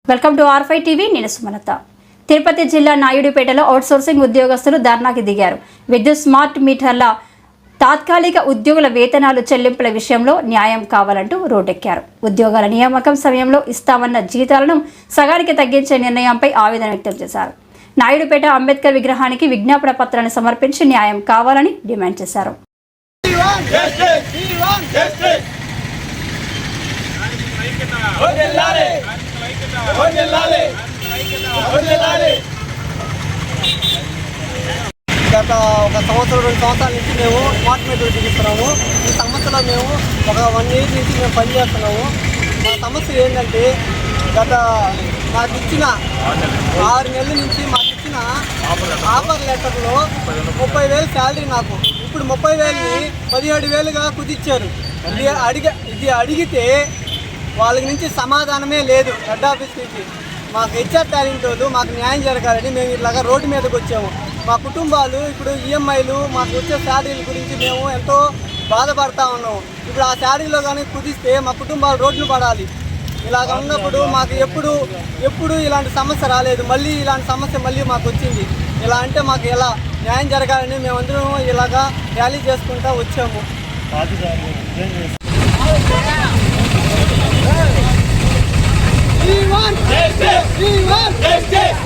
Welcome to R5 TV. నేను సుమలత. తిరుపతి జిల్లా నాయుడుపేటలో outsourcing ఉద్యోగస్తులు ధర్నాకి దిగారు. విద్యుత్ స్మార్ట్ మీటర్ల తాత్కాలిక ఉద్యోగుల వేతనాలు చెల్లింపుల విషయంలో న్యాయం కావాలంటూ రోడ్డెక్కారు. ఉద్యోగాల నియామకం సమయంలో ఇస్తామన్న జీతాలను సగానికి తగ్గించే నిర్ణయంపై ఆవేదన వ్యక్తం చేశారు. నాయుడుపేట అంబేద్కర్ విగ్రహానికి విజ్ఞాపన పత్రాన్ని సమర్పించి న్యాయం కావాలని డిమాండ్ చేశారు. గత ఒక సంవత్సరం 2 సంవత్సరాల నుంచి మేము స్మార్ట్ మీటర్లు బిగిస్తున్నాము. ఈ సంవత్సరంలో మేము ఒక 1 year నుంచి మేము పనిచేస్తున్నాము. మా సమస్య ఏంటంటే మాకు ఇచ్చిన 6 నెలల నుంచి మాకు ఇచ్చిన ఆఫర్ లెటర్లో 30,000 శాలరీ నాకు ఇప్పుడు 30,000ని 17,000గా కుదిచ్చారు. ఇది అడిగితే వాళ్ళ నుంచి సమాధానమే లేదు. హెడ్ ఆఫీస్ నుంచి మాకు హెచ్ఆర్ టాలెంట్ వాళ్ళు మాకు న్యాయం జరగాలని మేము ఇలాగా రోడ్డు మీదకి వచ్చాము. మా కుటుంబాలు ఇప్పుడు ఈఎంఐలు మాకు వచ్చే శాలరీల గురించి మేము ఎంతో బాధపడతా ఉన్నాము. ఇప్పుడు ఆ శాలరీలో కానీ కుదిస్తే మా కుటుంబాలు రోడ్లు పడాలి. ఇలాగ ఉన్నప్పుడు మాకు ఎప్పుడు ఇలాంటి సమస్య రాలేదు. మళ్ళీ ఇలాంటి సమస్య మళ్ళీ మాకు వచ్చింది. ఇలా అంటే మాకు ఎలా న్యాయం జరగాలని మేమందరం ఇలాగా ర్యాలీ చేసుకుంటూ వచ్చాము. We want justice. We want justice.